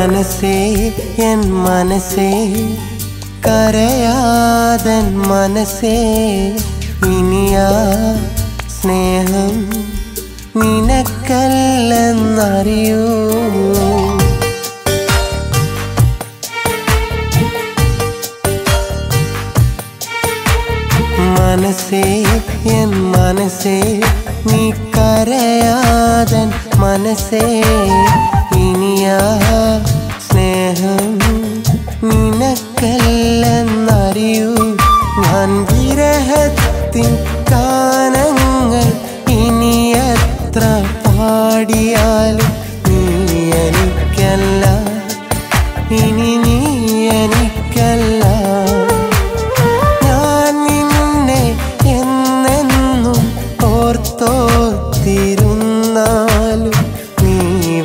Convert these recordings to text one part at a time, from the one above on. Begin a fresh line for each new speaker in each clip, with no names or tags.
മനസ്സേ എൻ മനസ്സേ കരയാതൻ മനസ്സേ ഇനിയാ സ്നേഹം നിനക്കല്ലെന്നറിയൂ മനസ്സേ എൻ മനസ്സേ നീ കരയാതൻ മനസ്സേ ഇനിയാ സ്നേഹം നിനക്കല്ലെന്നറിയൂ ഞാൻ വിരഹത്തിൻ ഗാനങ്ങൾ ഇനി എത്ര പാടിയാലും നീ എനിക്കല്ല ഇനി നീ എനിക്കല്ല ഞാൻ നിന്നെ എന്നെന്നും ഓർത്തോത്തിരുന്നാലും നീ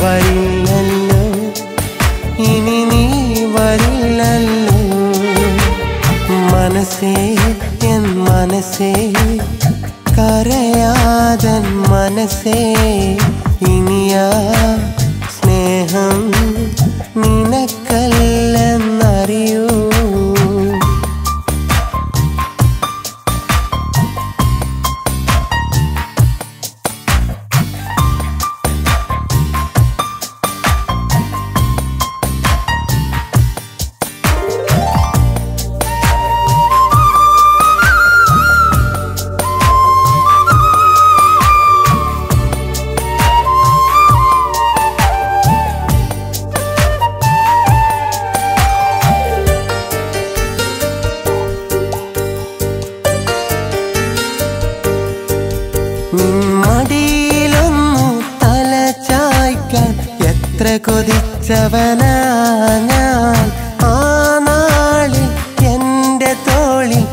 വരില്ലല്ലോ ഇനി നീ വരില്ലല്ലോ മനസ്സേ എൻ മനസ്സേ കരയാതൻ മനസ്സേ ഇനിയാ സ്നേഹം നിനക്കല്ലെന്നറിയൂ മടിയിലൊന്നു തല ചായ്ക്കാൻ എത്ര കൊതിച്ചവനാ ഞാൻ ആ നാളിൽ എൻ്റെ തോളിൽ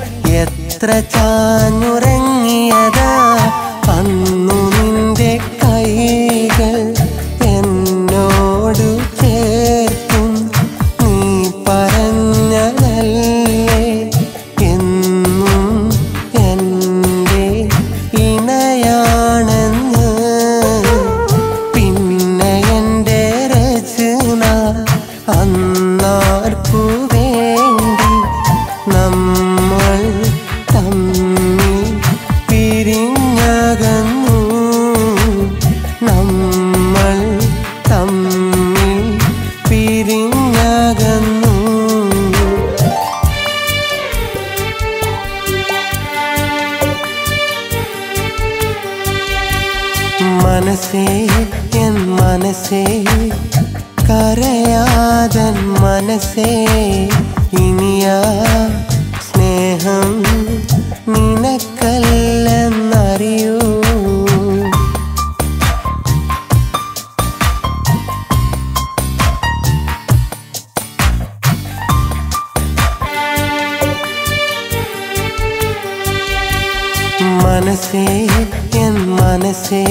എത്ര ചാഞ്ഞുറങ്ങിയതാ അന്നു നിന്റെ കൈകൾ എന്നോടു ചേർത്തും നീ പറഞ്ഞതല്ലേ എന്നും എൻ്റെ ഇണയാണെന്ന് പിന്നെ എൻ്റെ രചന അന്നാർക്കു വേണ്ടി നമ്മൾ തമ്മിൽ പിരിഞ്ഞകന്നു നമ്മൾ തമ്മിൽ പിരിഞ്ഞകന്നു മനസ്സേ എൻ മനസ്സേ കരയാതൻ മനസ്സേ ഇനിയാ സ്നേഹം നിനക്കല്ലെന്നറിയൂ മനസ്സേ എൻ മനസ്സേ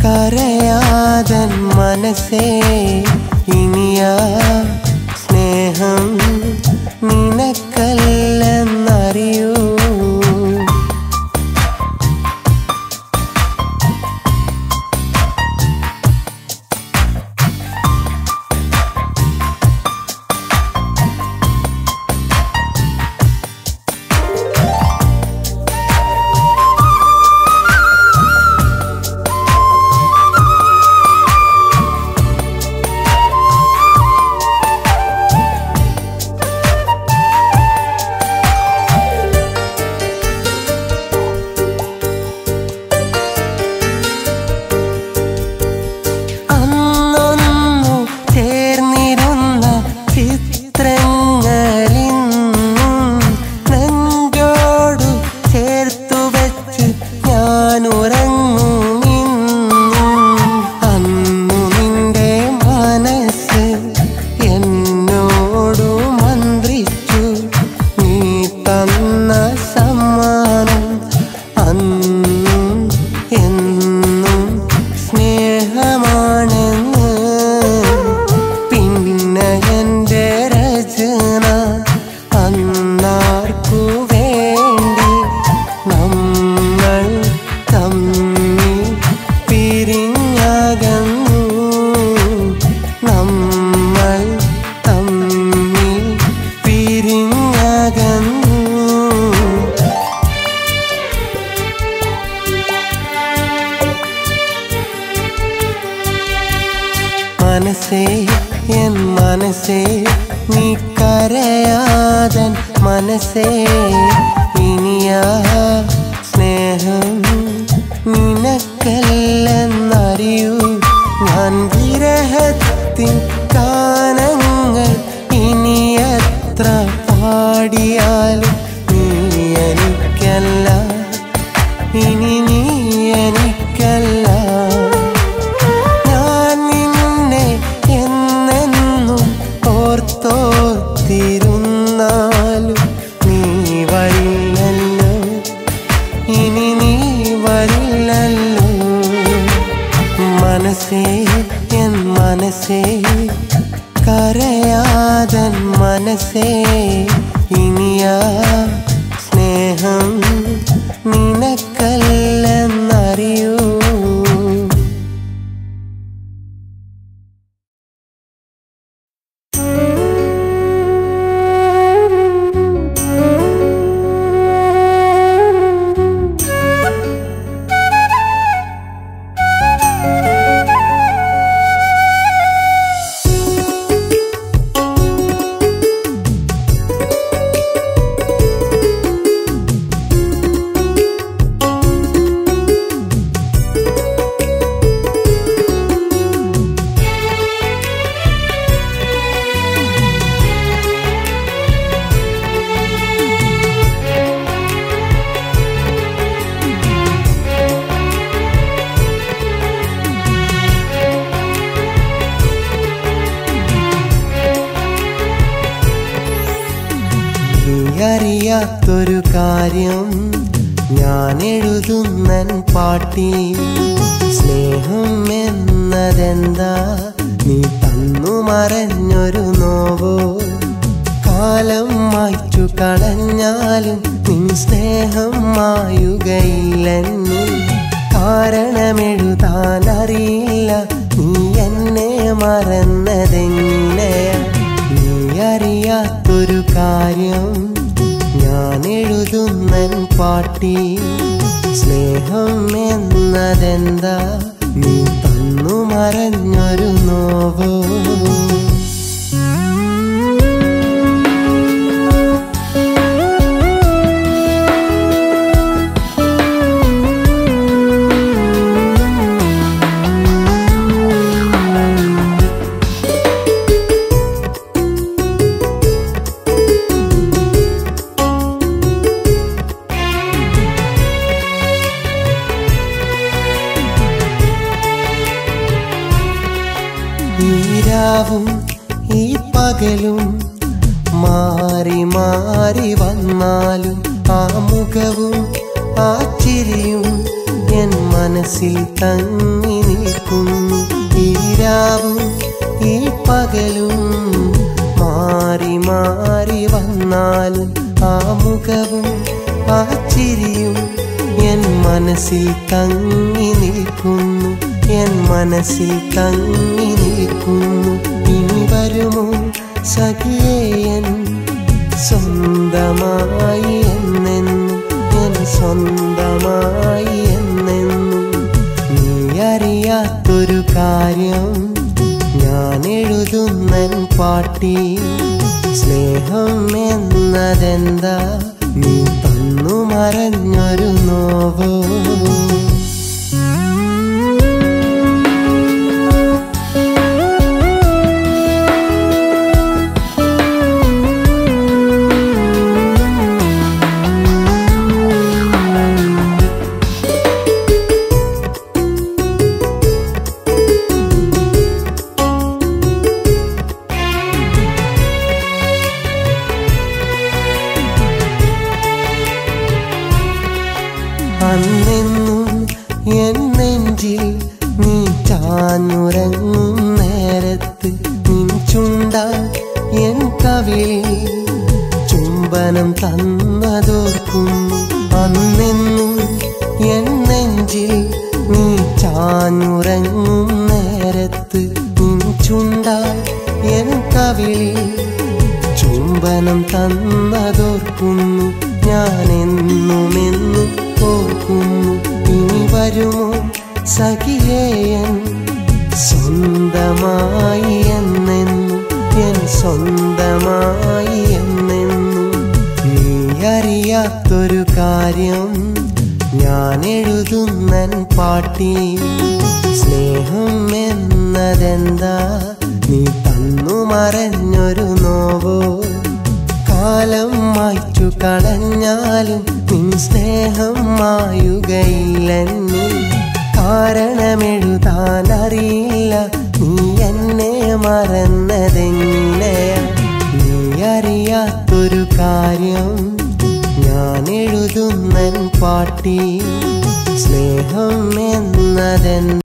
കരയാതൻ മനസ്സേ ഇനിയാ സ്നേഹം നിനക്കല്ലെന്നറിയൂ എൻ മനസ്സേ നീ കരയാതൻ മനസ്സേ ഇനിയാ സ്നേഹം നിനക്കല്ലെന്നറിയൂ ഞാൻ വിരഹത്തിൻ ഗാനങ്ങൾ ഇനി എത്ര പാടിയാലും നീ എനിക്കല്ല ഇനി നീ എനിക്കല്ല ഞാൻ നിന്നെ എന്നെന്നും ഓർത്തോർത്തിരുന്നാലും നീ വരില്ലല്ലോ ഇനി നീ വരില്ലല്ലോ മനസ്സേ എൻ മനസ്സേ കരയാതൻ മനസ്സേ ഇനിയാ സ്നേഹം നിനക്കല്ലെന്നറിയൂ അറിയാത്തൊരു കാര്യം ഞാൻ എഴുതുന്നൻ പാട്ടിൽ സ്നേഹം എന്നതെന്താ നീ തന്നു മറഞ്ഞൊരു നോവോ കാലം മായ്ച്ചു കളഞ്ഞാലും നിൻ സ്നേഹം മായുകയില്ലെന്നിൽ കാരണമെഴുതാനറിയില്ല നീ എന്നെ മറന്നതെങ്ങനെയാ നീ അറിയാത്തൊരു കാര്യം ഞാൻ എഴുതുന്നൻ പാട്ടിൽ സ്നേഹം എന്നതെന്താ നീ തന്നു മറഞ്ഞൊരു നോവോ ഈരാവും ഈ പകലും മാറി മാറി വന്നാലും ആ മുഖവും ആ ചിരിയും എൻ മനസ്സിൽ തങ്ങി നിൽക്കുന്നു ഈരാവും ഈ പകലും മാറി മാറി വന്നാലും ആ മുഖവും ആ ചിരിയും എൻ മനസ്സിൽ തങ്ങി നിൽക്കുന്നു എൻ മനസ്സിൽ തങ്ങി നിൽക്കുന്നു ഇനി വരുമോ സഖിയേ എൻ സ്വന്തമായി എന്നെന്നും എൻ സ്വന്തമായി എന്നെന്നും നീ അറിയാത്തൊരു കാര്യം ഞാൻ എഴുതുന്നൻ പാട്ടിൽ സ്നേഹം എന്നതെന്താ നീ തന്നു മറഞ്ഞൊരു നോവോ അന്നെന്നും എൻ നെഞ്ചിൽ നീ ചാഞ്ഞുറങ്ങും നേരത്ത് നിൻ ചുണ്ടാൽ എൻ കവിളിൽ ചുംബനം തന്നതോർക്കുന്നു അന്നെന്നും എൻ നെഞ്ചിൽ നീ ചാഞ്ഞുറങ്ങും നേരത്ത് നിൻ ചുണ്ടാൽ എൻ കവിളിൽ ചുംബനം തന്നതോർക്കുന്നു ഞാൻ എന്നുമെന്നും ഓർക്കുന്നു ഇനി വരുമോ സഖിയേ എൻ സ്വന്തമായി എന്നെന്നും സ്വന്തമായി എന്നെന്നും. നീ അറിയാത്തൊരു കാര്യം ഞാൻ എഴുതുന്നൻ പാട്ടിൽ. സ്നേഹം എന്നതെന്താ നീ തന്നു മറഞ്ഞൊരു നോവോ. കാലം മായ്ച്ചു കളഞ്ഞാലും നിൻ സ്നേഹം മായുകയില്ലെന്നിൽ. കാരണമെഴുതാനറിയില്ല നീ എന്നെ മറന്നതെങ്ങനെയാ. നീ അറിയാത്തൊരു കാര്യം ഞാൻ എഴുതുന്നൻ പാട്ടിൽ. സ്നേഹം എന്നതെന്താ